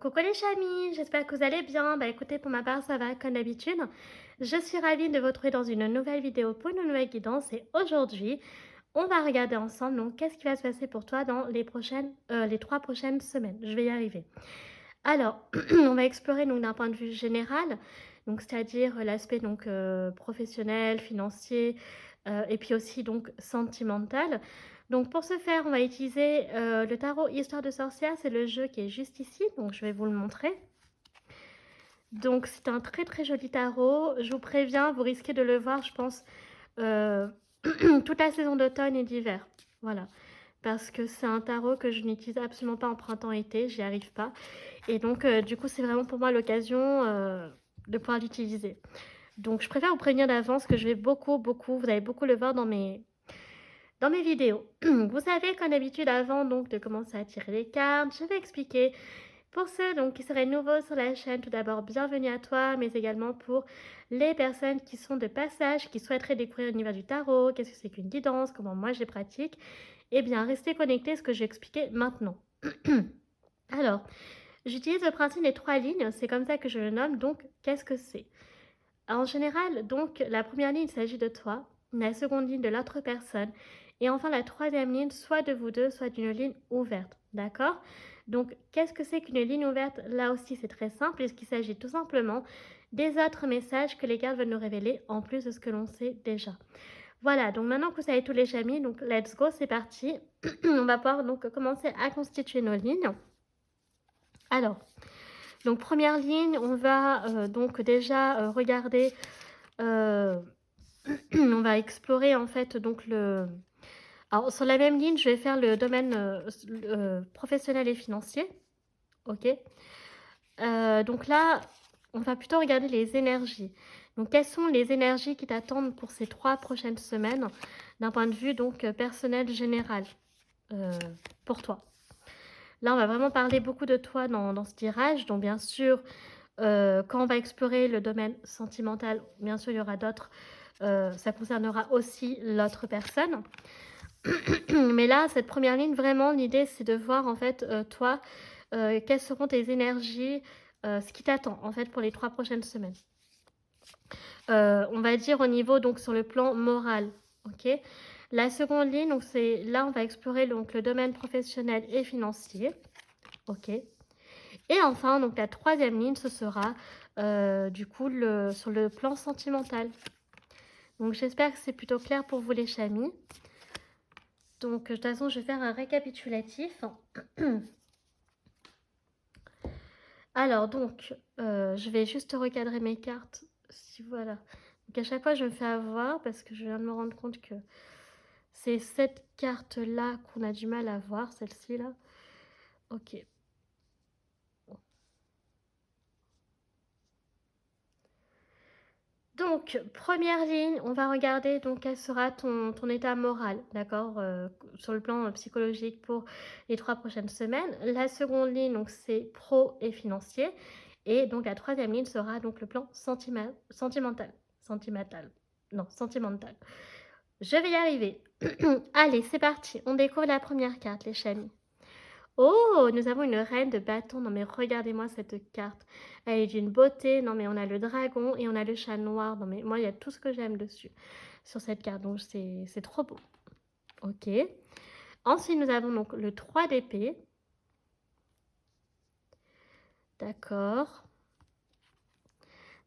Coucou les chamis, j'espère que vous allez bien. Bah écoutez, pour ma part, ça va comme d'habitude. Je suis ravie de vous retrouver dans une nouvelle vidéo pour une nouvelle guidance. Et aujourd'hui, on va regarder ensemble donc qu'est-ce qui va se passer pour toi dans les 3 prochaines semaines. Je vais y arriver. Alors, on va explorer donc d'un point de vue général, donc c'est-à-dire l'aspect donc professionnel, financier, et puis aussi donc sentimental. Donc pour ce faire, on va utiliser le tarot Histoire de sorcière, c'est le jeu qui est juste ici, donc je vais vous le montrer. Donc c'est un très très joli tarot. Je vous préviens, vous risquez de le voir, je pense, euh, toute la saison d'automne et d'hiver. Voilà. Parce que c'est un tarot que je n'utilise absolument pas en printemps-été, j'y arrive pas. Et donc, du coup, c'est vraiment pour moi l'occasion de pouvoir l'utiliser. Donc, je préfère vous prévenir d'avance que je vais beaucoup, vous allez beaucoup le voir dans mes vidéos. Vous savez, comme d'habitude, avant donc de commencer à tirer les cartes, je vais expliquer pour ceux donc qui seraient nouveaux sur la chaîne, tout d'abord, bienvenue à toi, mais également pour les personnes qui sont de passage, qui souhaiteraient découvrir l'univers du tarot, qu'est-ce que c'est qu'une guidance, comment moi je les pratique, eh bien, restez connectés à ce que je vais expliquer maintenant. Alors, j'utilise le principe des 3 lignes, c'est comme ça que je le nomme, donc qu'est-ce que c'est? En général, donc, la première ligne, il s'agit de toi, la seconde ligne de l'autre personne, et enfin la troisième ligne, soit de vous deux, soit d'une ligne ouverte, d'accord? Donc, qu'est-ce que c'est qu'une ligne ouverte? Là aussi, c'est très simple, puisqu'il s'agit tout simplement des autres messages que les cartes veulent nous révéler, en plus de ce que l'on sait déjà. Voilà, donc maintenant que vous savez tous les chamis, donc let's go, c'est parti. On va pouvoir donc commencer à constituer nos lignes. Alors, donc première ligne, on va donc déjà regarder, euh, on va explorer en fait donc le... Alors sur la même ligne, je vais faire le domaine professionnel et financier, ok. Donc là, on va plutôt regarder les énergies. Donc quelles sont les énergies qui t'attendent pour ces 3 prochaines semaines d'un point de vue donc personnel général euh, pour toi. Là, on va vraiment parler beaucoup de toi dans ce tirage. Donc bien sûr, quand on va explorer le domaine sentimental, bien sûr, il y aura d'autres, ça concernera aussi l'autre personne. Mais là, cette première ligne, vraiment, l'idée, c'est de voir, en fait, toi, quelles seront tes énergies, ce qui t'attend, en fait, pour les 3 prochaines semaines. On va dire au niveau, donc, sur le plan moral, ok. La seconde ligne, donc, c'est là, on va explorer donc, le domaine professionnel et financier, ok. Et enfin, donc, la troisième ligne, ce sera, du coup, sur le plan sentimental. Donc, j'espère que c'est plutôt clair pour vous, les chamis. Donc, de toute façon, je vais faire un récapitulatif. Alors, donc, je vais juste recadrer mes cartes. Si voilà. Donc, à chaque fois, je me fais avoir parce que je viens de me rendre compte que c'est cette carte-là qu'on a du mal à voir, celle-ci là. Ok. Donc, première ligne, on va regarder donc quel sera ton état moral, d'accord, sur le plan psychologique pour les 3 prochaines semaines. La seconde ligne, donc c'est pro et financier. Et donc la troisième ligne sera donc le plan sentimental. Sentimental. Non, sentimental. Je vais y arriver. Allez, c'est parti. On découvre la première carte, les chamis. Oh, nous avons une reine de bâton. Non mais regardez-moi cette carte. Elle est d'une beauté. Non mais on a le dragon et on a le chat noir. Non mais moi, il y a tout ce que j'aime dessus, sur cette carte. Donc c'est trop beau. Ok. Ensuite, nous avons donc le 3 d'épée. D'accord.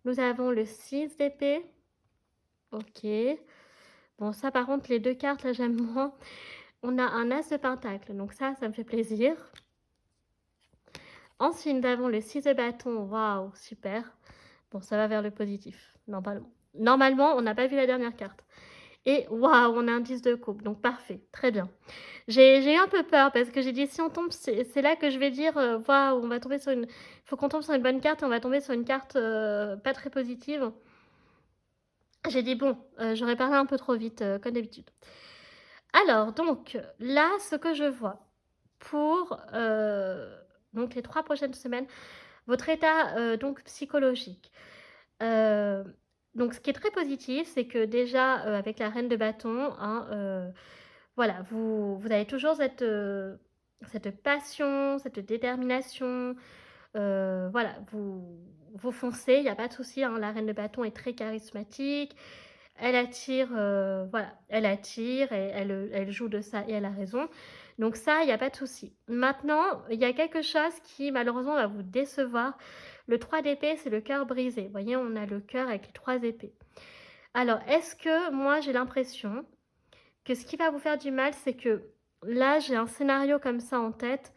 Nous avons le 6 d'épée. Ok. Bon, ça par contre, les deux cartes, là, j'aime moins. On a un as de pentacle. Donc ça me fait plaisir. Ensuite, nous avons le 6 de bâton. Waouh, super. Bon, ça va vers le positif, normalement. Normalement, on n'a pas vu la dernière carte. Et waouh, on a un 10 de coupe, donc parfait, très bien. J'ai eu un peu peur parce que j'ai dit si on tombe, c'est là que je vais dire waouh, on va tomber sur une. Il faut qu'on tombe sur une bonne carte et on va tomber sur une carte pas très positive. J'ai dit bon, j'aurais parlé un peu trop vite, comme d'habitude. Alors, donc, là, ce que je vois pour donc les 3 prochaines semaines, votre état donc psychologique. Euh, donc, ce qui est très positif, c'est que déjà, avec la reine de bâton, hein, voilà, vous avez toujours cette passion, cette détermination, voilà, vous foncez, il y a pas de souci, hein. La reine de bâton est très charismatique, elle attire, voilà, elle attire et elle joue de ça et elle a raison. Donc ça, il y a pas de souci. Maintenant, il y a quelque chose qui malheureusement va vous décevoir. Le 3 d'épée, c'est le cœur brisé. Vous voyez, on a le cœur avec les 3 épées. Alors, est-ce que moi j'ai l'impression que ce qui va vous faire du mal, c'est que là, j'ai un scénario comme ça en tête.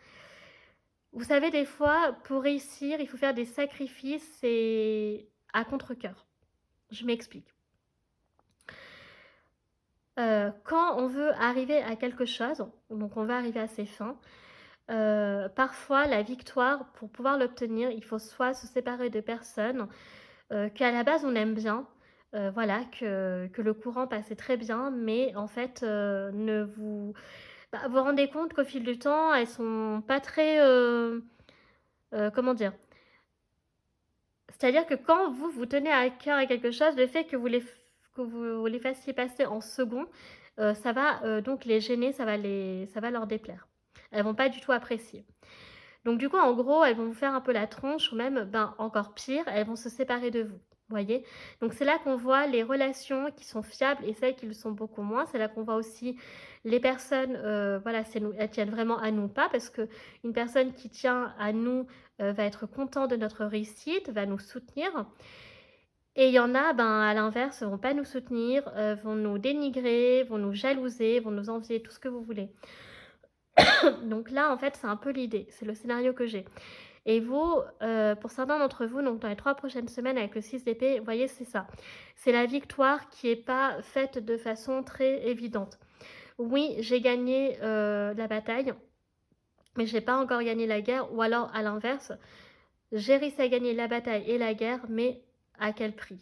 Vous savez, des fois, pour réussir, il faut faire des sacrifices et à contre-cœur. Je m'explique. Quand on veut arriver à quelque chose, donc on va arriver à ses fins, parfois la victoire, pour pouvoir l'obtenir, il faut soit se séparer de personnes, qu'à la base on aime bien, voilà, que le courant passait très bien, mais en fait, ne vous bah, vous vous rendez compte qu'au fil du temps, elles sont pas très, comment dire? C'est-à-dire que quand vous, vous tenez à cœur à quelque chose, le fait que vous les fassiez passer en second, ça va, donc les gêner, ça va leur déplaire. Elles vont pas du tout apprécier. Donc du coup, en gros, elles vont vous faire un peu la tronche ou même, ben, encore pire, elles vont se séparer de vous. Voyez? Donc c'est là qu'on voit les relations qui sont fiables et celles qui le sont beaucoup moins. C'est là qu'on voit aussi les personnes, voilà, si elles tiennent vraiment à nous ou pas, parce qu'une personne qui tient à nous, va être content de notre réussite, va nous soutenir. Et il y en a, ben, à l'inverse, vont pas nous soutenir, vont nous dénigrer, vont nous jalouser, vont nous envier, tout ce que vous voulez. Donc là, en fait, c'est un peu l'idée, c'est le scénario que j'ai. Et vous, pour certains d'entre vous, donc dans les 3 prochaines semaines avec le 6 d'épée, vous voyez, c'est ça. C'est la victoire qui est pas faite de façon très évidente. Oui, j'ai gagné, la bataille, mais j'ai pas encore gagné la guerre ou alors à l'inverse, j'ai réussi à gagner la bataille et la guerre, mais à quel prix?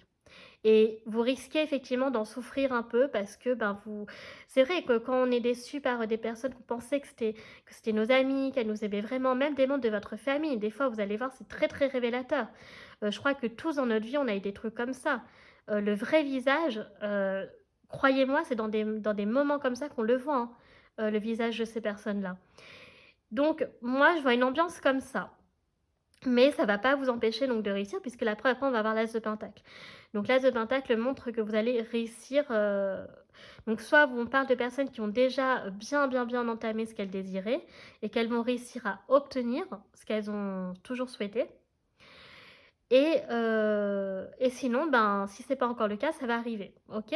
Et vous risquez effectivement d'en souffrir un peu parce que, ben, vous c'est vrai que quand on est déçu par des personnes qu'on pensait que c'était nos amis, qu'elles nous aimaient vraiment, même des membres de votre famille, des fois, vous allez voir, c'est très, très révélateur. Je crois que tous dans notre vie, on a eu des trucs comme ça. Le vrai visage, croyez-moi, c'est dans des moments comme ça qu'on le voit, hein, le visage de ces personnes-là. Donc moi, je vois une ambiance comme ça. Mais ça va pas vous empêcher donc de réussir puisque la preuve après on va avoir l'as de pentacle. Donc l'as de pentacle montre que vous allez réussir, donc soit on parle de personnes qui ont déjà bien, bien, bien entamé ce qu'elles désiraient et qu'elles vont réussir à obtenir ce qu'elles ont toujours souhaité et sinon, ben, si c'est pas encore le cas, ça va arriver, OK?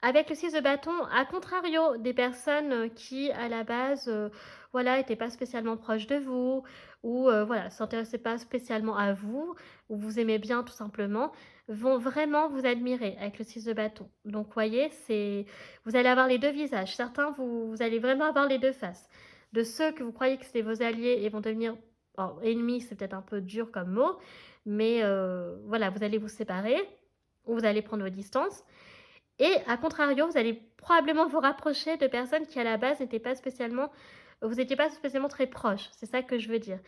Avec le 6 de bâton, à contrario des personnes, qui à la base, voilà, étaient pas spécialement proches de vous ou voilà, s'intéressaient pas spécialement à vous ou vous aimez bien tout simplement, vont vraiment vous admirer avec le 6 de bâton. Donc voyez, c'est vous allez avoir les 2 visages. Certains, vous allez vraiment avoir les 2 faces. De ceux que vous croyez que c'était vos alliés et vont devenir alors ennemis, c'est peut-être un peu dur comme mot, mais voilà, vous allez vous séparer ou vous allez prendre vos distances et à contrario, vous allez probablement vous rapprocher de personnes qui à la base n'étaient pas spécialement vous n'étiez pas spécialement très proches, c'est ça que je veux dire.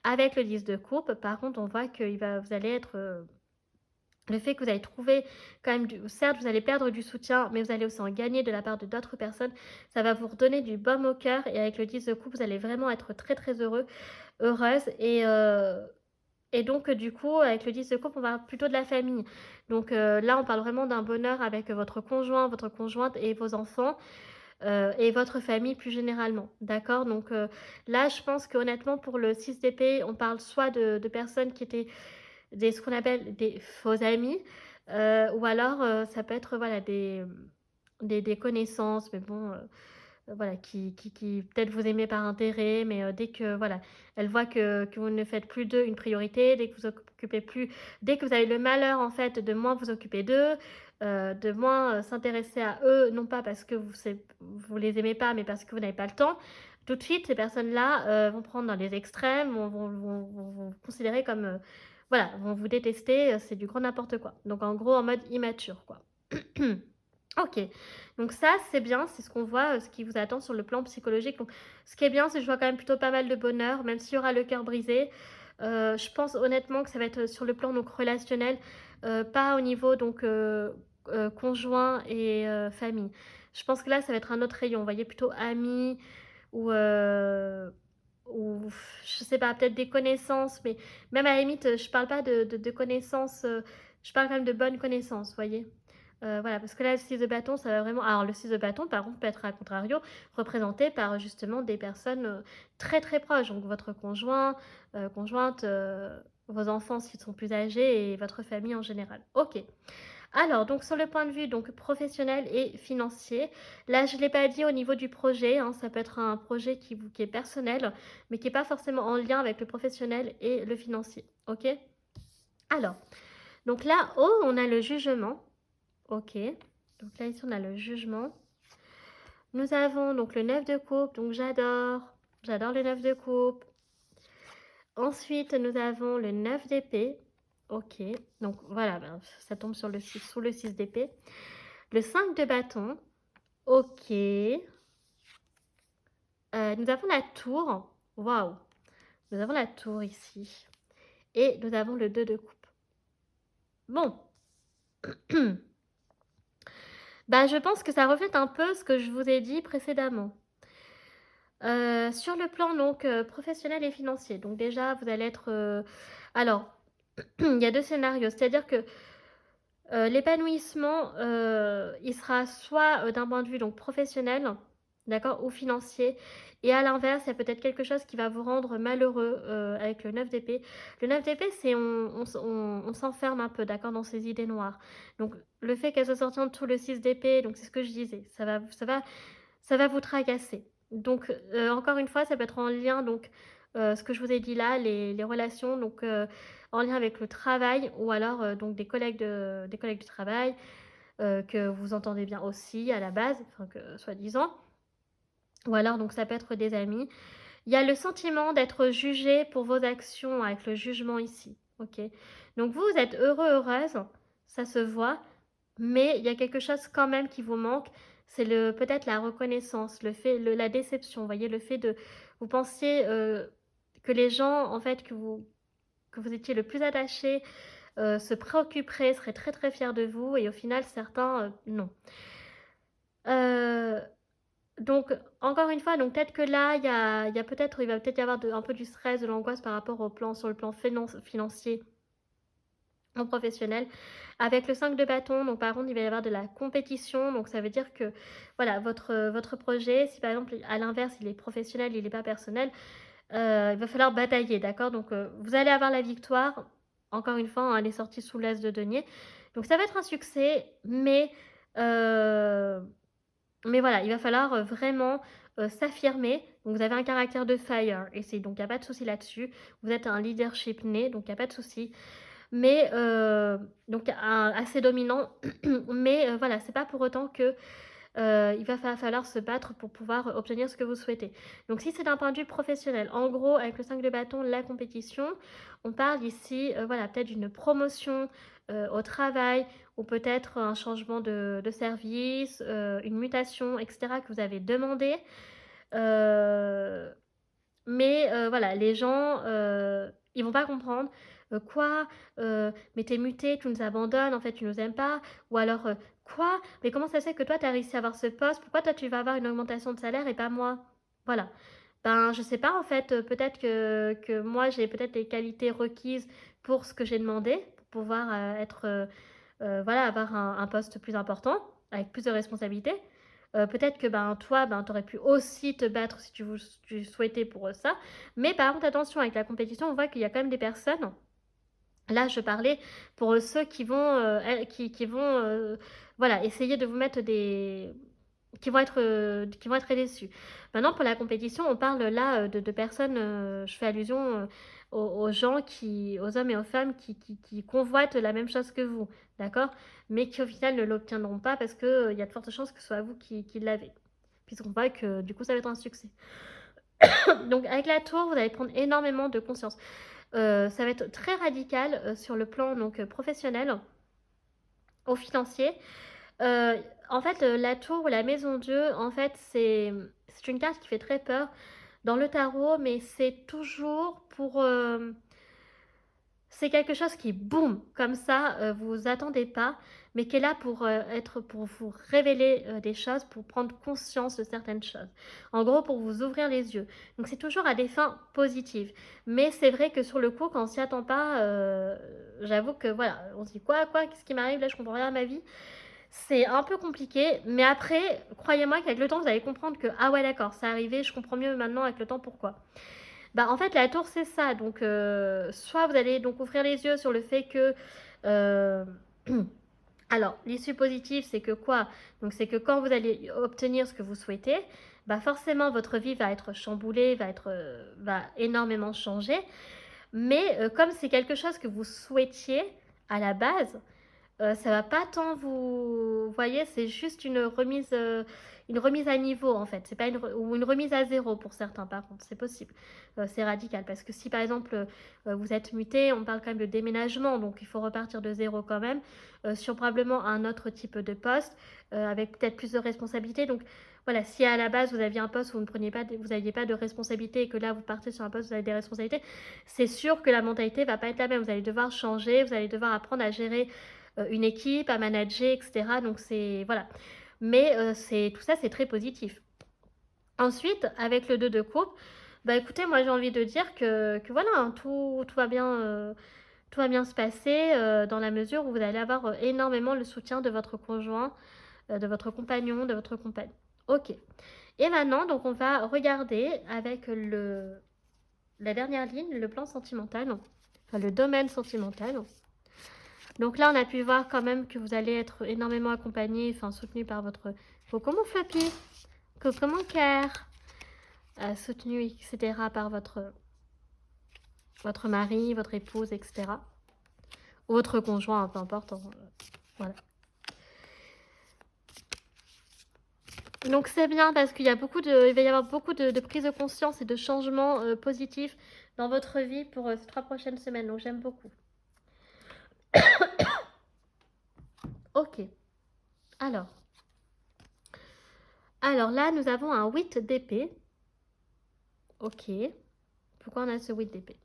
Avec le 10 de coupe, par contre, on voit que vous allez être, le fait que vous allez trouver quand même du certes, vous allez perdre du soutien, mais vous allez aussi en gagner de la part de d'autres personnes. Ça va vous redonner du baume au cœur et avec le 10 de coupe, vous allez vraiment être très, très heureux, heureuse et donc du coup, avec le 10 de coupe, on parle plutôt de la famille. Donc là, on parle vraiment d'un bonheur avec votre conjoint, votre conjointe et vos enfants, et votre famille plus généralement. D'accord? Donc là, je pense qu'honnêtement, pour le 6 d'épée, on parle soit de personnes qui étaient ce qu'on appelle des faux amis, ou alors ça peut être voilà, des connaissances, mais bon, voilà, qui peut-être vous aimez par intérêt, mais dès que voilà, elle voit que vous ne faites plus d'eux une priorité, dès que vous occupez plus dès que vous avez le malheur, en fait, de moins vous occuper d'eux, de moins, s'intéresser à eux, non pas parce que vous les aimez pas, mais parce que vous n'avez pas le temps, tout de suite, ces personnes-là, vont prendre dans les extrêmes, vont vous considérer comme, voilà, vont vous détester, c'est du grand n'importe quoi. Donc en gros, en mode immature, quoi. OK. Donc ça, c'est bien, c'est ce qu'on voit, ce qui vous attend sur le plan psychologique. Donc ce qui est bien, c'est que je vois quand même plutôt pas mal de bonheur, même s'il y aura le cœur brisé. Je pense honnêtement que ça va être sur le plan donc relationnel, pas au niveau donc conjoint et famille. Je pense que là, ça va être un autre rayon. Vous voyez, plutôt amis ou ou je sais pas, peut-être des connaissances, mais même à la limite, je parle pas de connaissances, je parle quand même de bonnes connaissances, vous voyez? Voilà, parce que là, le 6 de bâton, ça va vraiment alors le 6 de bâton, par contre, peut être à contrario, représenté par, justement des personnes, très, très proches. Donc votre conjoint, conjointe, vos enfants s'ils sont plus âgés et votre famille en général. OK. Alors, donc sur le point de vue donc professionnel et financier, là je ne l'ai pas dit au niveau du projet, hein, ça peut être un projet qui est personnel, mais qui est pas forcément en lien avec le professionnel et le financier. OK? Alors, donc là, haut, on a le jugement. OK. Donc là, ici, on a le jugement. Nous avons donc le 9 de coupe, donc j'adore le 9 de coupe. Ensuite, nous avons le 9 d'épée. OK. Donc voilà, ben, ça tombe sur le 6, sous le 6 d'épée. Le 5 de bâton. OK. Nous avons la tour. Waouh. Nous avons la tour ici. Et nous avons le 2 de coupe. Bon. Bah, je pense que ça reflète un peu ce que je vous ai dit précédemment. Sur le plan donc professionnel et financier. Donc déjà, vous allez être... alors, il y a deux scénarios. C'est-à-dire que l'épanouissement, il sera soit d'un point de vue donc professionnel, d'accord, ou financier. Et à l'inverse, il y a peut-être quelque chose qui va vous rendre malheureux avec le 9 d'épée. Le 9 d'épée, c'est on s'enferme un peu, d'accord, dans ses idées noires. Donc le fait qu'elle soit sortie en dessous le 6 d'épée, donc c'est ce que je disais, ça va vous tracasser. Donc encore une fois, ça peut être en lien, donc ce que je vous ai dit là, les relations, donc en lien avec le travail ou alors donc des collègues du travail que vous entendez bien aussi à la base, enfin que soi-disant, ou alors donc ça peut être des amis. Il y a le sentiment d'être jugé pour vos actions avec le jugement ici, ok. Donc vous êtes heureux, heureuse, ça se voit, mais il y a quelque chose quand même qui vous manque, c'est peut-être la reconnaissance, la déception, vous voyez, le fait de vous pensiez que les gens en fait que vous étiez le plus attaché se préoccuperaient, seraient très très fiers de vous, et au final certains non. Euh, donc encore une fois, donc peut-être que là il va peut-être y avoir un peu du stress, de l'angoisse par rapport au plan sur le plan financier en professionnel. Avec le 5 de bâton, donc par contre, il va y avoir de la compétition. Donc ça veut dire que voilà, votre projet, si par exemple à l'inverse il est professionnel, il n'est pas personnel, il va falloir batailler, d'accord. Donc vous allez avoir la victoire. Encore une fois, hein, elle est sortie sous l'as de denier. Donc ça va être un succès, euh, mais voilà, il va falloir vraiment s'affirmer. Donc vous avez un caractère de fire, et c'est donc il n'y a pas de souci là-dessus. Vous êtes un leadership né, donc il n'y a pas de souci. Mais donc assez dominant, mais voilà, c'est pas pour autant que il va falloir se battre pour pouvoir obtenir ce que vous souhaitez. Donc si c'est d'un point de vue professionnel, en gros, avec le 5 de bâton, la compétition, on parle ici, voilà, peut-être d'une promotion au travail, ou peut-être un changement de service, une mutation, etc., que vous avez demandé. Euh, mais voilà, les gens, ils vont pas comprendre. Quoi? Mais t'es muté, tu nous abandonnes, en fait, tu nous aimes pas. Ou alors, quoi? Mais comment ça se fait que toi, tu as réussi à avoir ce poste? Pourquoi toi, tu vas avoir une augmentation de salaire et pas moi? Voilà. Ben, je sais pas, en fait, peut-être que moi, j'ai peut-être les qualités requises pour ce que j'ai demandé, pour pouvoir être, voilà, avoir un poste plus important, avec plus de responsabilités. Peut-être que ben, toi, ben, tu aurais pu aussi te battre si tu souhaitais pour ça. Mais par contre, attention, avec la compétition, on voit qu'il y a quand même des personnes. Là, je parlais pour ceux qui vont voilà, essayer de vous mettre des... qui vont être déçus. Maintenant, pour la compétition, on parle là de personnes, je fais allusion aux gens aux hommes et aux femmes qui convoitent la même chose que vous, d'accord? Mais qui au final ne l'obtiendront pas parce qu'il y a de fortes chances que ce soit vous qui l'avez. Puisqu'on voit que du coup, ça va être un succès. Donc, avec la tour, vous allez prendre énormément de conscience. Ça va être très radical sur le plan donc, professionnel, au financier. Euh, En fait, la tour ou la maison Dieu, en fait, c'est une carte qui fait très peur dans le tarot, mais c'est toujours pour... c'est quelque chose qui, boum, comme ça, vous vous attendez pas, mais qui est là pour vous révéler des choses, pour prendre conscience de certaines choses. En gros, pour vous ouvrir les yeux. Donc, c'est toujours à des fins positives. Mais c'est vrai que sur le coup, quand on s'y attend pas, j'avoue que voilà, on se dit quoi, qu'est-ce qui m'arrive là, je comprends rien à ma vie. C'est un peu compliqué, mais après, croyez-moi qu'avec le temps, vous allez comprendre que, ah ouais, d'accord, c'est arrivé, je comprends mieux maintenant avec le temps pourquoi. Bah, en fait, la tour, c'est ça. Donc, soit vous allez donc ouvrir les yeux sur le fait que. euh, Alors, l'issue positive, c'est que quoi? Donc, c'est que quand vous allez obtenir ce que vous souhaitez, bah forcément, votre vie va être chamboulée, va énormément changer. Mais comme c'est quelque chose que vous souhaitiez à la base, ça va pas tant vous voyez, c'est juste une remise à niveau en fait. C'est pas ou une remise à zéro pour certains par contre, c'est possible. C'est radical parce que si par exemple vous êtes muté, on parle quand même de déménagement, donc il faut repartir de zéro quand même, sur probablement un autre type de poste, avec peut-être plus de responsabilités. Donc voilà, si à la base vous aviez un poste où vous ne preniez pas, vous n'aviez pas de responsabilité et que là vous partez sur un poste où vous avez des responsabilités, c'est sûr que la mentalité va pas être la même. Vous allez devoir changer, vous allez devoir apprendre à gérer une équipe, à manager, etc. Donc c'est voilà. Mais tout ça, c'est très positif. Ensuite, avec le 2 de coupe, bah écoutez, moi j'ai envie de dire que voilà, hein, tout va bien se passer dans la mesure où vous allez avoir énormément le soutien de votre conjoint, de votre compagnon, de votre compagne. Ok. Et maintenant, donc on va regarder avec la dernière ligne, le plan sentimental, enfin le domaine sentimental. Donc là, on a pu voir quand même que vous allez être énormément accompagné, enfin soutenu par vos comment Flappy, comment Care, soutenu, etc. par votre mari, votre épouse, etc. Ou votre conjoint, peu importe. Voilà. Donc c'est bien parce qu'il il va y avoir beaucoup de prise de conscience et de changements positifs dans votre vie pour ces 3 prochaines semaines. Donc j'aime beaucoup. Ok. Alors. Alors là, nous avons un 8 d'épée. Ok. Pourquoi on a ce 8 d'épée?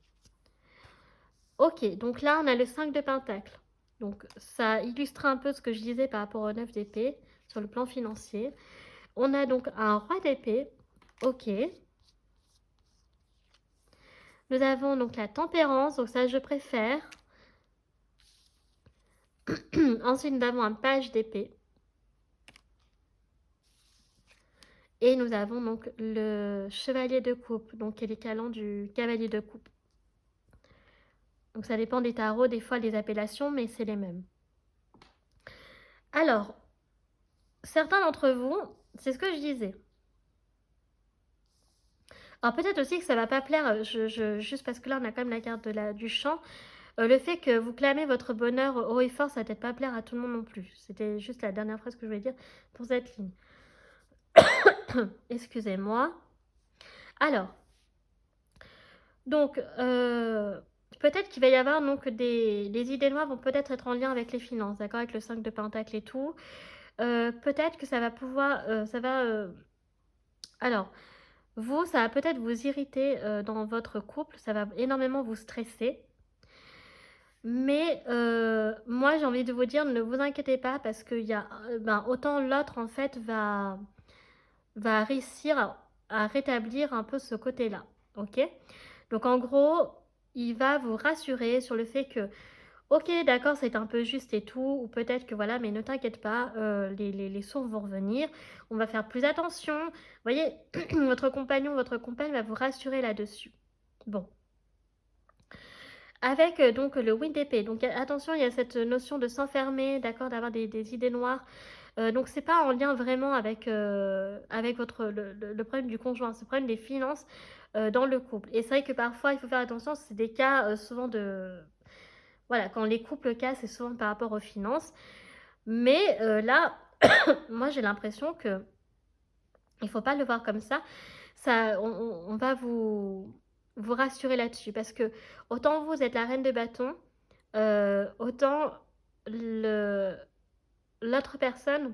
Ok, donc là, on a le 5 de pentacle. Donc ça illustre un peu ce que je disais par rapport au 9 d'épée sur le plan financier. On a donc un roi d'épée. Ok. Nous avons donc la tempérance, donc ça je préfère. Ensuite, nous avons un page d'épée. Et nous avons donc le chevalier de coupe, donc qui est l'équivalent du cavalier de coupe. Donc ça dépend des tarots, des fois les appellations, mais c'est les mêmes. Alors, certains d'entre vous, c'est ce que je disais. Alors peut-être aussi que ça va pas plaire, juste parce que là on a quand même la carte du champ. Le fait que vous clamez votre bonheur haut et fort, ça va peut-être pas plaire à tout le monde non plus. C'était juste la dernière phrase que je voulais dire pour cette ligne. Excusez-moi. Alors, donc, peut-être qu'il va y avoir donc les idées noires vont peut-être être en lien avec les finances, d'accord, avec le 5 de pentacle et tout. Peut-être que ça va pouvoir, alors, vous, ça va peut-être vous irriter dans votre couple, ça va énormément vous stresser. Mais moi, j'ai envie de vous dire, ne vous inquiétez pas parce que autant l'autre, en fait, va réussir à rétablir un peu ce côté-là. Ok? Donc, en gros, il va vous rassurer sur le fait que, ok, d'accord, c'est un peu juste et tout, ou peut-être que voilà, mais ne t'inquiète pas, les sources vont revenir, on va faire plus attention. Vous voyez, votre compagnon, votre compagne va vous rassurer là-dessus. Bon. Avec donc le wind d'épée. Donc attention, il y a cette notion de s'enfermer, d'accord, d'avoir des idées noires. Donc c'est pas en lien vraiment avec le problème du conjoint, c'est le problème des finances dans le couple. Et c'est vrai que parfois il faut faire attention, c'est des cas souvent de... Voilà, quand les couples cassent, c'est souvent par rapport aux finances. Mais là, moi j'ai l'impression que il faut pas le voir comme ça. On va vous rassurer là-dessus parce que autant vous êtes la reine de bâton, autant l'autre personne,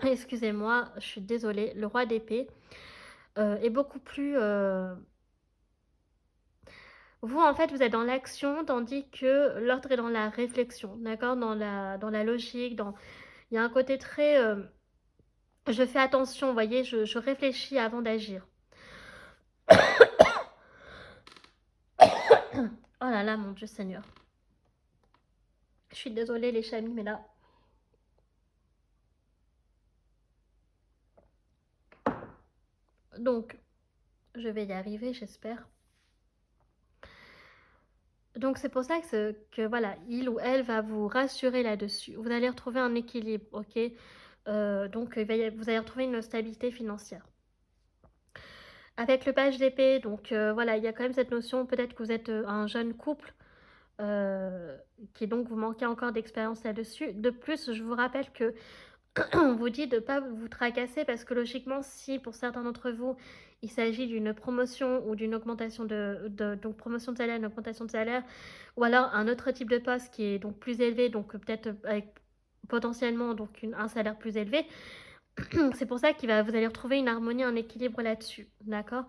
excusez-moi, je suis désolée, le roi d'épée est beaucoup plus Vous, en fait, vous êtes dans l'action, tandis que l'autre est dans la réflexion, d'accord? Dans la logique, il y a un côté très... je fais attention, vous voyez, je réfléchis avant d'agir. Oh là là, mon Dieu Seigneur. Je suis désolée les chamis, mais là... Donc, je vais y arriver, j'espère. Donc c'est pour ça que voilà, il ou elle va vous rassurer là-dessus. Vous allez retrouver un équilibre, ok? Donc vous allez retrouver une stabilité financière. Avec le page d'épée, donc voilà, il y a quand même cette notion, peut-être que vous êtes un jeune couple, qui donc vous manquez encore d'expérience là-dessus. De plus, je vous rappelle que on vous dit de ne pas vous tracasser parce que logiquement, si pour certains d'entre vous, il s'agit d'une promotion ou d'une augmentation donc promotion de salaire, une augmentation de salaire, ou alors un autre type de poste qui est donc plus élevé, donc peut-être avec potentiellement donc un salaire plus élevé, c'est pour ça vous allez retrouver une harmonie, un équilibre là-dessus, d'accord?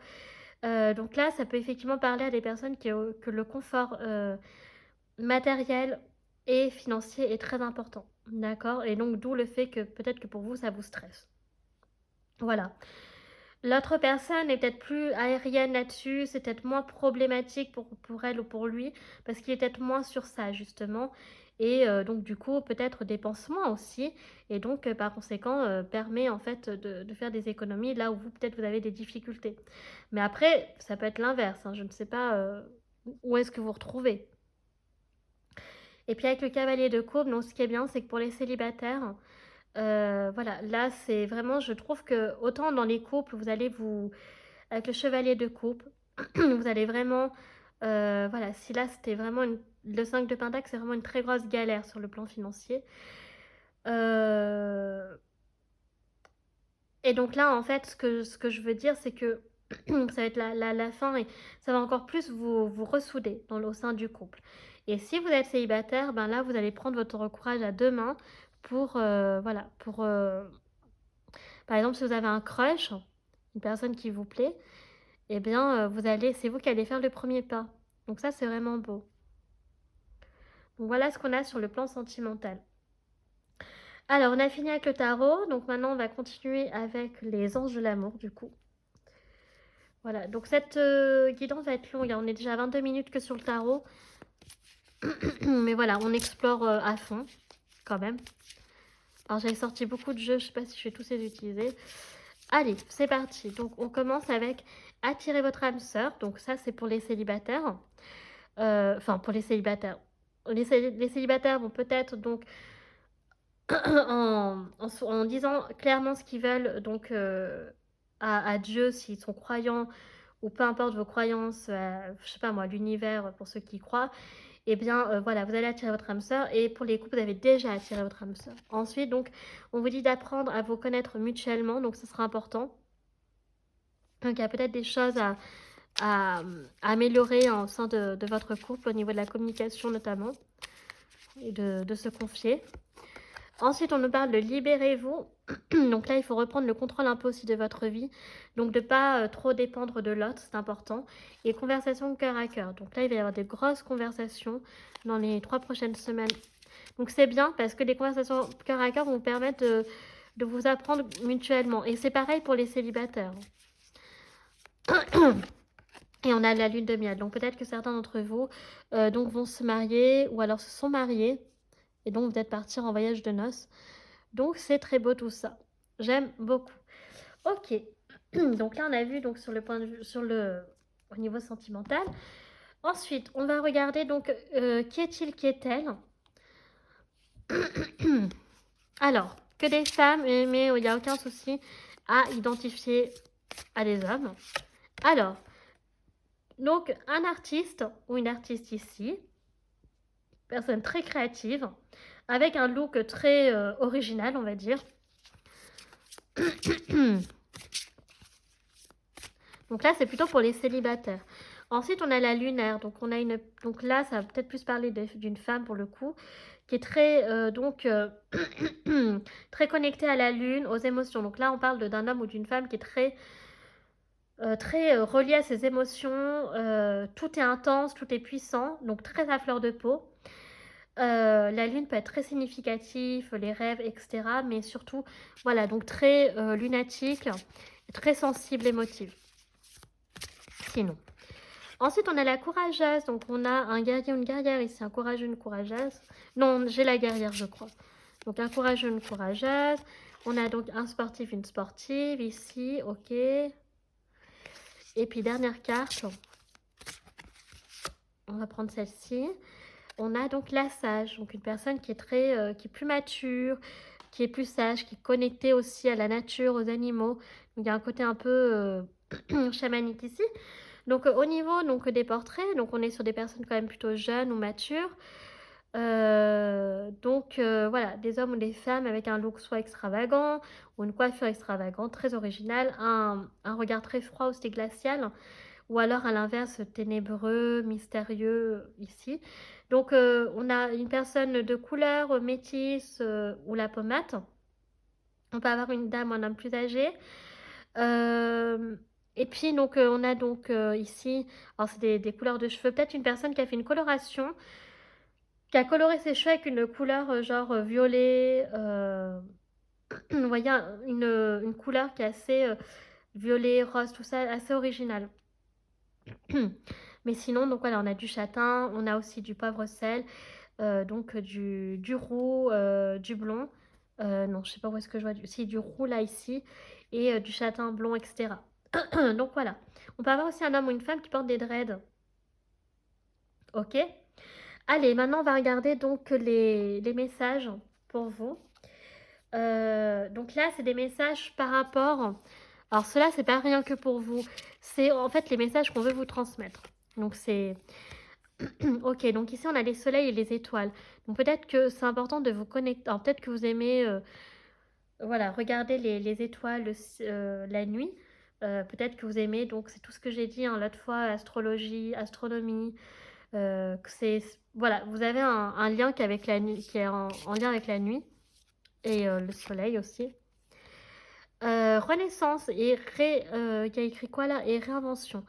Donc là, ça peut effectivement parler à des personnes que le confort matériel et financier est très important, d'accord? Et donc d'où le fait que peut-être que pour vous, ça vous stresse. Voilà. L'autre personne est peut-être plus aérienne là-dessus, c'est peut-être moins problématique pour elle ou pour lui, parce qu'il est peut-être moins sur ça, justement. Et donc, du coup, peut-être dépense moins aussi, et donc, par conséquent, permet en fait de faire des économies là où vous, peut-être, vous avez des difficultés. Mais après, ça peut être l'inverse, hein, je ne sais pas où est-ce que vous retrouvez. Et puis, avec le cavalier de coupe, donc, ce qui est bien, c'est que pour les célibataires, voilà, là, c'est vraiment, je trouve que autant dans les couples, avec le chevalier de coupe, vous allez vraiment, voilà, si là c'était vraiment le 5 de Pentacle, c'est vraiment une très grosse galère sur le plan financier. Euh, et donc là, en fait, ce que je veux dire, c'est que ça va être la fin et ça va encore plus vous ressouder au sein du couple. Et si vous êtes célibataire, ben là, vous allez prendre votre courage à deux mains pour, voilà, par exemple, si vous avez un crush, une personne qui vous plaît, eh bien, c'est vous qui allez faire le premier pas. Donc ça, c'est vraiment beau. Donc voilà ce qu'on a sur le plan sentimental. Alors, on a fini avec le tarot. Donc maintenant, on va continuer avec les anges de l'amour, du coup. Voilà, donc cette guidance va être longue. On est déjà à 22 minutes que sur le tarot. Mais voilà, on explore à fond, quand même. Alors, j'avais sorti beaucoup de jeux. Je ne sais pas si je vais tous les utiliser. Allez, c'est parti. Donc, on commence avec attirer votre âme sœur. Donc ça, c'est pour les célibataires. Enfin, pour les célibataires. Les célibataires vont peut-être donc en disant clairement ce qu'ils veulent donc à Dieu s'ils sont croyants ou peu importe vos croyances, je sais pas moi, l'univers pour ceux qui y croient, et bien voilà, vous allez attirer votre âme sœur et pour les couples, vous avez déjà attiré votre âme sœur. Ensuite, donc, on vous dit d'apprendre à vous connaître mutuellement, donc ce sera important. Donc il y a peut-être des choses à améliorer au sein de votre couple au niveau de la communication notamment et de se confier. Ensuite, on nous parle de libérez-vous. Donc là, il faut reprendre le contrôle un peu aussi de votre vie. Donc de ne pas trop dépendre de l'autre, c'est important. Et conversation cœur à cœur. Donc là, il va y avoir des grosses conversations dans les 3 prochaines semaines. Donc c'est bien parce que les conversations cœur à cœur vont vous permettre de vous apprendre mutuellement. Et c'est pareil pour les célibataires. Et on a la lune de miel. Donc peut-être que certains d'entre vous donc vont se marier ou alors se sont mariés. Et donc peut-être partir en voyage de noces. Donc c'est très beau tout ça. J'aime beaucoup. Ok. Donc là on a vu donc sur le point de vue, au niveau sentimental. Ensuite, on va regarder donc qui est-il, qui est-elle. Alors, que des femmes, mais il n'y a aucun souci à identifier à des hommes. Alors, donc un artiste ou une artiste ici, personne très créative, avec un look très original, on va dire. Donc là, c'est plutôt pour les célibataires. Ensuite, on a la lunaire. Donc là, ça va peut-être plus parler d'une femme pour le coup, qui est très très connectée à la lune, aux émotions. Donc là, on parle d'un homme ou d'une femme qui est très très relié à ses émotions, tout est intense, tout est puissant, donc très à fleur de peau. La lune peut être très significative, les rêves, etc. Mais surtout, voilà, donc très lunatique, très sensible, émotive. Sinon. Ensuite, on a la courageuse. Donc, on a un guerrier, une guerrière ici, un courageux, une courageuse. Non, j'ai la guerrière, je crois. Donc, un courageux, une courageuse. On a donc un sportif, une sportive ici, ok. Et puis, dernière carte, on va prendre celle-ci. On a donc la sage, donc une personne qui est qui est plus mature, qui est plus sage, qui est connectée aussi à la nature, aux animaux. Donc, il y a un côté un peu chamanique ici. Donc au niveau donc, des portraits, donc on est sur des personnes quand même plutôt jeunes ou matures. Voilà, des hommes ou des femmes avec un look soit extravagant ou une coiffure extravagante, très originale, un regard très froid ou glacial, ou alors à l'inverse ténébreux, mystérieux ici. Donc on a une personne de couleur métisse ou la pommade. On peut avoir une dame ou un homme plus âgé. Euh, et puis, donc, on a donc ici, alors c'est des couleurs de cheveux, peut-être une personne qui a fait une coloration, qui a coloré ses cheveux avec une couleur genre violet, vous voyez, une couleur qui est assez violet, rose, tout ça, assez original. Mais sinon, donc voilà, on a du châtain, on a aussi du poivre sel, donc du roux, du blond. Non, je sais pas où est-ce que je vois si du roux là ici et du châtain blond, etc. Donc voilà. On peut avoir aussi un homme ou une femme qui porte des dreads. Ok. Allez, maintenant on va regarder donc les messages pour vous. Donc là, c'est des messages par rapport. Alors cela, c'est pas rien que pour vous. C'est en fait les messages qu'on veut vous transmettre. Donc c'est ok, donc ici on a les soleils et les étoiles. Donc peut-être que c'est important de vous connecter. Alors peut-être que vous aimez voilà, regarder les étoiles la nuit. Peut-être que vous aimez, donc c'est tout ce que j'ai dit hein, l'autre fois, astrologie, astronomie. Que c'est, voilà, vous avez un lien qui est, avec la nuit, qui est en lien avec la nuit et le soleil aussi. Renaissance et il y a écrit quoi là? Et réinvention.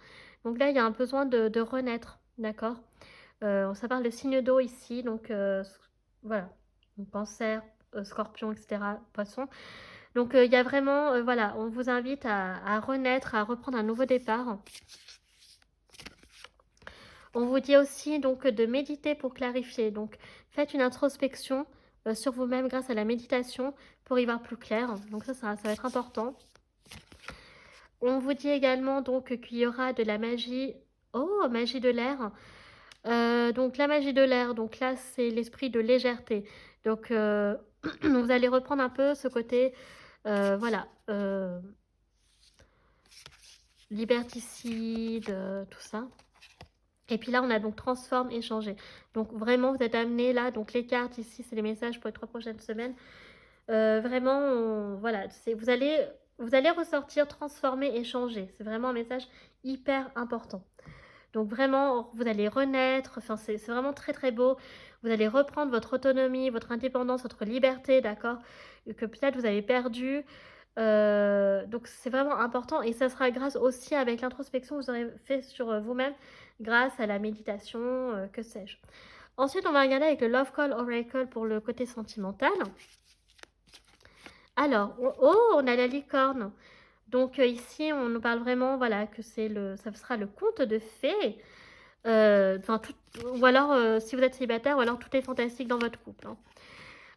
Donc là, il y a un besoin de renaître, d'accord? Ça parle de signe d'eau ici, donc voilà, donc, cancer, scorpion, etc., poisson. Donc il y a vraiment, voilà, on vous invite à renaître, à reprendre un nouveau départ. On vous dit aussi donc de méditer pour clarifier. Donc faites une introspection sur vous-même grâce à la méditation pour y voir plus clair. Donc ça va être important. On vous dit également donc qu'il y aura de la magie. Oh, magie de l'air. Donc la magie de l'air, donc là c'est l'esprit de légèreté. Donc vous allez reprendre un peu ce côté, voilà, liberticide, tout ça. Et puis là on a donc transforme, échanger. Donc vraiment vous êtes amené là, donc les cartes ici c'est les messages pour les 3 prochaines semaines. Vraiment, voilà, vous allez ressortir, transformer, échanger. C'est vraiment un message hyper important. Donc vraiment, vous allez renaître, enfin c'est vraiment très très beau. Vous allez reprendre votre autonomie, votre indépendance, votre liberté, d'accord? Que peut-être vous avez perdu. Donc c'est vraiment important et ça sera grâce aussi avec l'introspection que vous aurez fait sur vous-même, grâce à la méditation, que sais-je. Ensuite, on va regarder avec le Love Call Oracle pour le côté sentimental. Alors, on a la licorne. Donc ici, on nous parle vraiment, voilà, que ça sera le conte de fées. Ou alors, si vous êtes célibataire, ou alors tout est fantastique dans votre couple. Hein.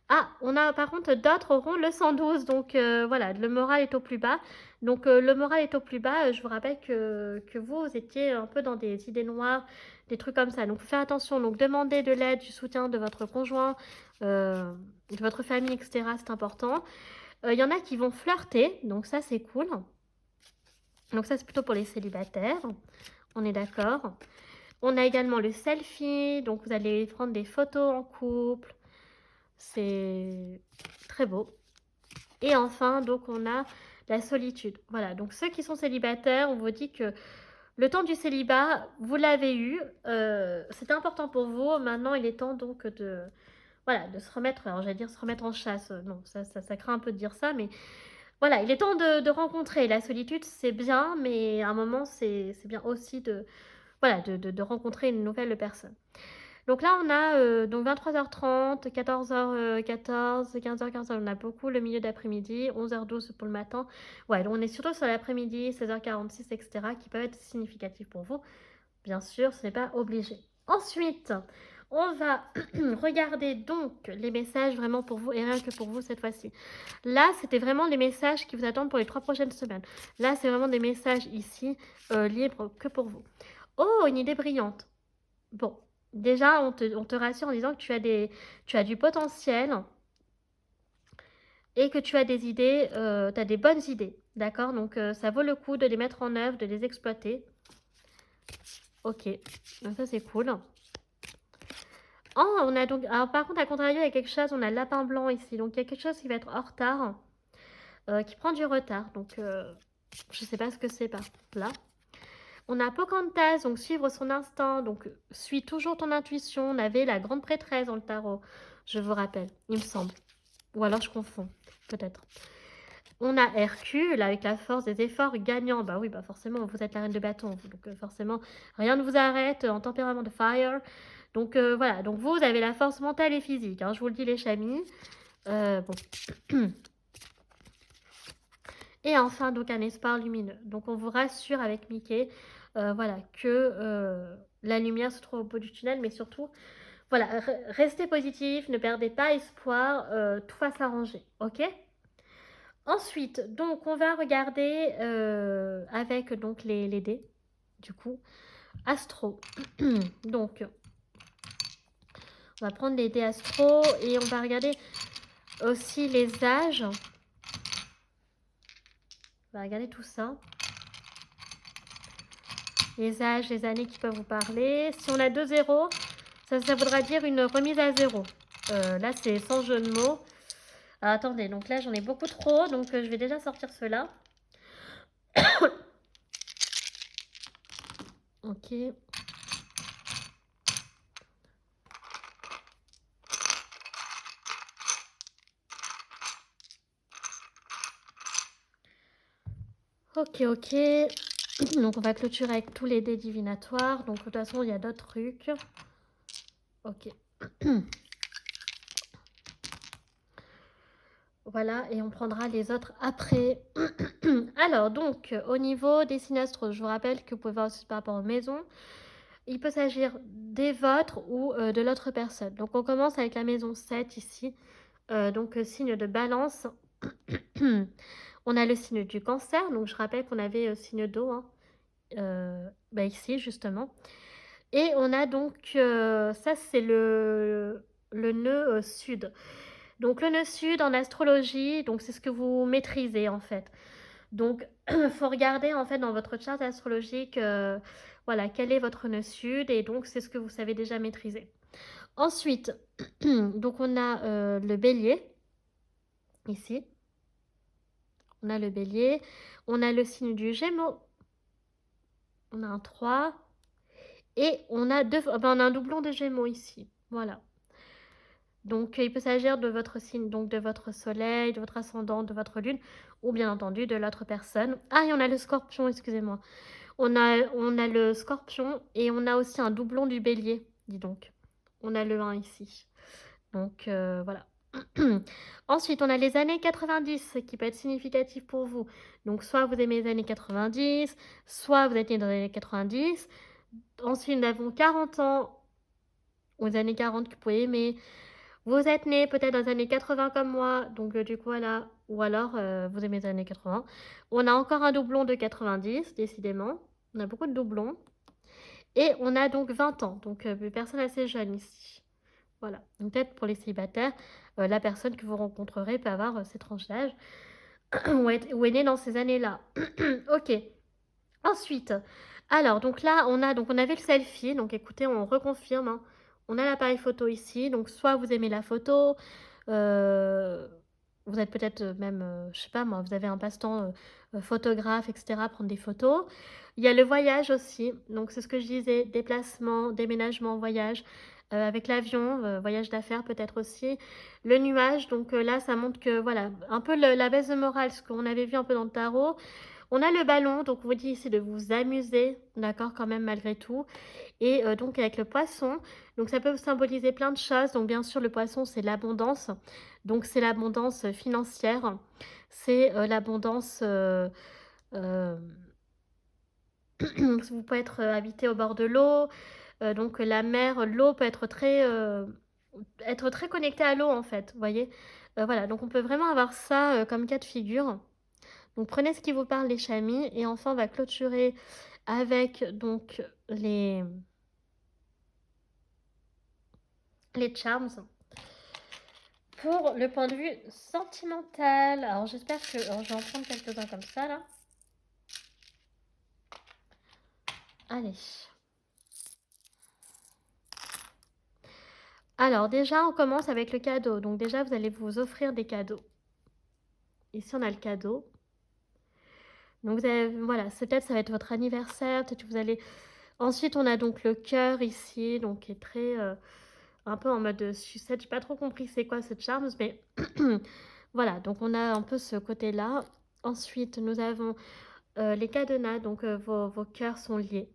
Ah, on a par contre d'autres auront le 112, donc voilà, le moral est au plus bas. Donc le moral est au plus bas, je vous rappelle que vous étiez un peu dans des idées noires, des trucs comme ça. Donc faites attention, donc demandez de l'aide, du soutien de votre conjoint, de votre famille, etc. C'est important. Il y en a qui vont flirter, donc ça c'est cool. Donc ça c'est plutôt pour les célibataires, on est d'accord. On a également le selfie, donc vous allez prendre des photos en couple. C'est très beau. Et enfin, donc on a la solitude. Voilà, donc ceux qui sont célibataires, on vous dit que le temps du célibat, vous l'avez eu. C'était important pour vous. Maintenant, il est temps donc voilà, de se remettre, alors j'allais dire se remettre en chasse. Non, ça craint un peu de dire ça, mais Voilà, il est temps de rencontrer. La solitude, c'est bien, mais à un moment, c'est bien aussi voilà, de rencontrer une nouvelle personne. Donc là, on a donc 23h30, 14h14, 15h15, on a beaucoup le milieu d'après-midi, 11h12 pour le matin. Ouais, donc on est surtout sur l'après-midi, 16h46, etc., qui peuvent être significatifs pour vous. Bien sûr, ce n'est pas obligé. Ensuite, on va regarder donc les messages vraiment pour vous et rien que pour vous cette fois-ci. Là, c'était vraiment les messages qui vous attendent pour les 3 prochaines semaines. Là, c'est vraiment des messages ici libres que pour vous. Oh, une idée brillante. Bon, déjà, on te rassure en disant que tu as du potentiel et que tu as des idées, tu as des bonnes idées, d'accord? Donc, ça vaut le coup de les mettre en œuvre, de les exploiter. Ok, donc ça c'est cool. Oh, on a donc... Alors, par contre, à contrario, il y a quelque chose, on a le lapin blanc ici. Donc, il y a quelque chose qui va être en retard, qui prend du retard. Donc, je ne sais pas ce que c'est par là. On a Pocahontas, donc suivre son instinct, donc suis toujours ton intuition. On avait la grande prêtresse dans le tarot, je vous rappelle, il me semble. Ou alors je confonds, peut-être. On a Hercule avec la force des efforts gagnants. Bah oui, bah forcément, vous êtes la reine de bâton. Donc forcément, rien ne vous arrête en tempérament de fire. Donc voilà, donc vous avez la force mentale et physique. Hein, je vous le dis les chamis. Bon. Et enfin, donc un espoir lumineux. Donc on vous rassure avec Mickey, voilà, que la lumière se trouve au bout du tunnel, mais surtout, voilà, restez positif, ne perdez pas espoir, tout va s'arranger, ok? Ensuite, donc on va regarder avec donc les dés, du coup, astro. Donc, on va prendre les dés astro et on va regarder aussi les âges. On va regarder tout ça. Les âges, les années qui peuvent vous parler. Si on a 2 zéros, ça voudra dire une remise à zéro. Là, c'est sans jeu de mots. Alors, attendez, donc là, j'en ai beaucoup trop, donc je vais déjà sortir ceux-là. Ok. Ok, ok. Donc, on va clôturer avec tous les dés divinatoires. Donc, de toute façon, il y a d'autres trucs. Ok. Voilà, et on prendra les autres après. Alors, donc, au niveau des signes astro, je vous rappelle que vous pouvez voir aussi par rapport aux maisons. Il peut s'agir des vôtres ou de l'autre personne. Donc, on commence avec la maison 7 ici. Donc, signe de balance. On a le signe du cancer. Donc, je rappelle qu'on avait signe d'eau, hein, bah, ici, justement. Et on a donc, ça, c'est le nœud sud. Donc, le nœud sud en astrologie, donc c'est ce que vous maîtrisez, en fait. Donc, il faut regarder, en fait, dans votre charte astrologique, voilà, quel est votre nœud sud. Et donc, c'est ce que vous savez déjà maîtriser. Ensuite, donc on a le bélier, ici. On a le bélier. On a le signe du gémeaux. On a un 3. Et on a on a un doublon de gémeaux ici. Voilà. Donc, il peut s'agir de votre signe, donc de votre soleil, de votre ascendant, de votre lune, ou bien entendu de l'autre personne. Ah, et on a le scorpion, excusez-moi. On a le scorpion et on a aussi un doublon du bélier, dis donc. On a le 1 ici. Donc, voilà. Ensuite, on a les années 90 qui peut être significatif pour vous. Donc, soit vous aimez les années 90, soit vous êtes né dans les années 90. Ensuite, nous avons 40 ans aux années 40 que vous pouvez aimer. Vous êtes né peut-être dans les années 80 comme moi, donc du coup, voilà. Ou alors, vous aimez les années 80. On a encore un doublon de 90, décidément. On a beaucoup de doublons. Et on a donc 20 ans, donc personne assez jeune ici. Voilà. Donc peut-être pour les célibataires, la personne que vous rencontrerez peut avoir cette tranche d'âge ou est née dans ces années-là. Ok. Ensuite, alors donc là on avait le selfie. Donc écoutez, on reconfirme, hein. On a l'appareil photo ici. Donc soit vous aimez la photo, euh, vous êtes peut-être même, je sais pas moi, vous avez un passe-temps photographe, etc. Prendre des photos. Il y a le voyage aussi. Donc c'est ce que je disais, déplacement, déménagement, voyage. avec l'avion, voyage d'affaires peut-être aussi. Le nuage, donc là, ça montre que, voilà, un peu la baisse de morale, ce qu'on avait vu un peu dans le tarot. On a le ballon, donc on vous dit ici de vous amuser, d'accord, quand même, malgré tout. Et donc avec le poisson, donc ça peut symboliser plein de choses. Donc bien sûr, le poisson, c'est l'abondance. Donc c'est l'abondance financière. C'est l'abondance... euh, vous pouvez être habité au bord de l'eau. Donc la mer, l'eau peut être très connectée à l'eau, en fait. Vous voyez. Voilà, donc on peut vraiment avoir ça comme cas de figure. Donc prenez ce qui vous parle, les chamis. Et enfin, on va clôturer avec donc les charms. Pour le point de vue sentimental, alors j'espère que... Alors, je vais en prendre quelques-uns comme ça, là. Allez. Alors déjà, on commence avec le cadeau. Donc déjà, vous allez vous offrir des cadeaux. Ici, on a le cadeau. Donc vous avez, voilà, peut-être ça va être votre anniversaire, peut-être que vous allez... Ensuite, on a donc le cœur ici, donc qui est très... un peu en mode sucette. J'ai pas trop compris c'est quoi cette charme, mais voilà, donc on a un peu ce côté-là. Ensuite, nous avons les cadenas, donc vos cœurs sont liés.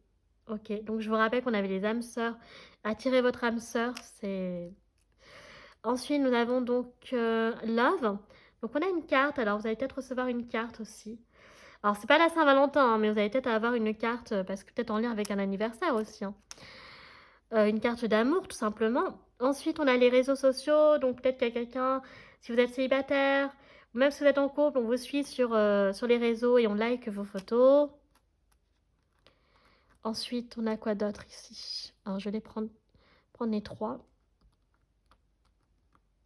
Ok, donc je vous rappelle qu'on avait les âmes sœurs. Attirez votre âme sœur, c'est... Ensuite, nous avons donc Love. Donc on a une carte, alors vous allez peut-être recevoir une carte aussi. Alors c'est pas la Saint-Valentin, hein, mais vous allez peut-être avoir une carte, parce que peut-être en lien avec un anniversaire aussi. Hein. Une carte d'amour, tout simplement. Ensuite, on a les réseaux sociaux, donc peut-être qu'il y a quelqu'un, si vous êtes célibataire, ou même si vous êtes en couple, on vous suit sur les réseaux et on like vos photos. Ensuite, on a quoi d'autre ici? Alors, je vais prendre les trois,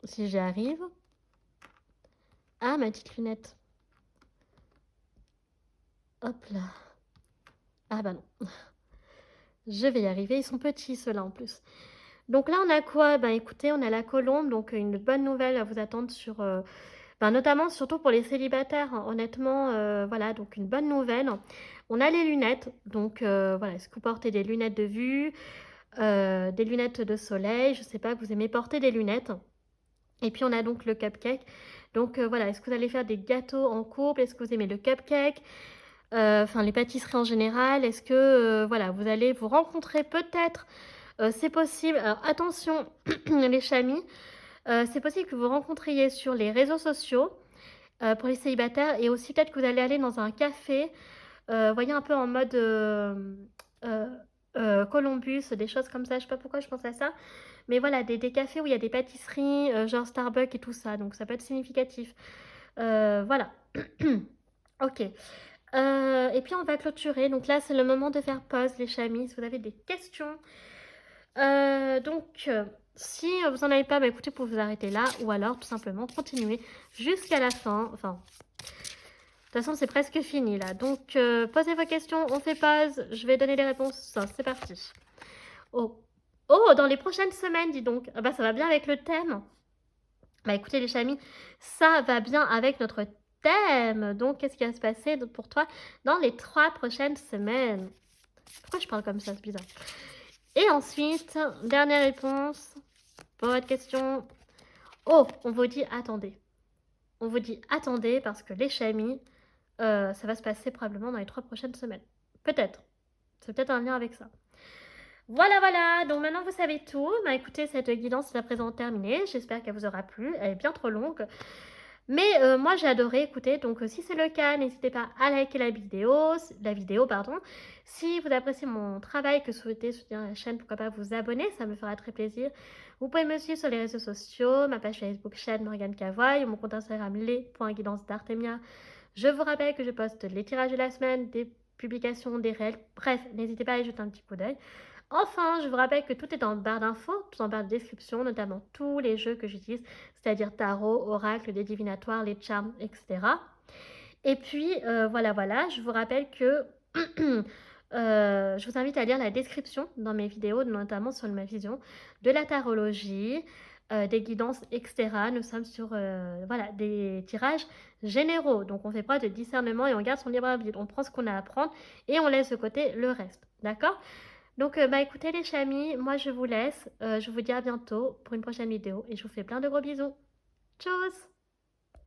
si j'y arrive. Ah, ma petite lunette. Hop là. Ah bah non. Je vais y arriver. Ils sont petits, ceux-là, en plus. Donc là, on a quoi? Ben écoutez, on a la colombe, donc une bonne nouvelle à vous attendre sur... notamment, surtout pour les célibataires, hein, honnêtement, voilà, donc une bonne nouvelle. On a les lunettes, donc voilà, est-ce que vous portez des lunettes de vue, des lunettes de soleil, je sais pas, que vous aimez porter des lunettes. Et puis on a donc le cupcake. Donc voilà, est-ce que vous allez faire des gâteaux en couple? Est-ce que vous aimez le cupcake? Enfin, les pâtisseries en général. Est-ce que voilà, vous allez vous rencontrer peut-être? C'est possible. Alors attention, les chamis, c'est possible que vous rencontriez sur les réseaux sociaux pour les célibataires et aussi peut-être que vous allez aller dans un café, voyez un peu en mode euh, Columbus, des choses comme ça. Je sais pas pourquoi je pense à ça. Mais voilà, des cafés où il y a des pâtisseries, genre Starbucks et tout ça. Donc ça peut être significatif. Voilà. Ok. Et puis on va clôturer. Donc là, c'est le moment de faire pause, les chamis. Si vous avez des questions. Si vous n'en avez pas, bah, écoutez, vous pouvez vous arrêter là. Ou alors, tout simplement, continuer jusqu'à la fin. Enfin, de toute façon, c'est presque fini là. Donc, posez vos questions. On fait pause. Je vais donner les réponses. C'est parti. Oh. Oh, dans les prochaines semaines, dis donc. Ah bah, ça va bien avec le thème. Bah, écoutez, les chamis, ça va bien avec notre thème. Donc, qu'est-ce qui va se passer pour toi dans les 3 prochaines semaines? Pourquoi je parle comme ça? C'est bizarre. Et ensuite, dernière réponse pour votre question. Oh, on vous dit attendez. On vous dit attendez parce que les chamis, ça va se passer probablement dans les 3 prochaines semaines. Peut-être. C'est peut-être un lien avec ça. Voilà, voilà, donc maintenant vous savez tout. Bah écoutez, cette guidance est à présent terminée. J'espère qu'elle vous aura plu. Elle est bien trop longue. Mais moi j'ai adoré, écoutez, donc si c'est le cas, n'hésitez pas à liker la vidéo, pardon. Si vous appréciez mon travail, que vous souhaitez soutenir la chaîne, pourquoi pas vous abonner, ça me fera très plaisir. Vous pouvez me suivre sur les réseaux sociaux, ma page Facebook chaîne Morgane Cavoy, mon compte Instagram les.guidance d'Artemia. Je vous rappelle que je poste les tirages de la semaine, des publications, des réels, bref, n'hésitez pas à y jeter un petit coup d'œil. Enfin, je vous rappelle que tout est en barre d'infos, tout en barre de description, notamment tous les jeux que j'utilise, c'est-à-dire tarot, oracle, des divinatoires, les charms, etc. Et puis, voilà, je vous rappelle que je vous invite à lire la description dans mes vidéos, notamment sur ma vision de la tarologie, des guidances, etc. Nous sommes sur voilà, des tirages généraux, donc on fait preuve de discernement et on garde son libre arbitre. On prend ce qu'on a à prendre et on laisse de côté le reste, d'accord? Donc, bah, écoutez les chamis, moi je vous laisse, je vous dis à bientôt pour une prochaine vidéo et je vous fais plein de gros bisous. Tchuss!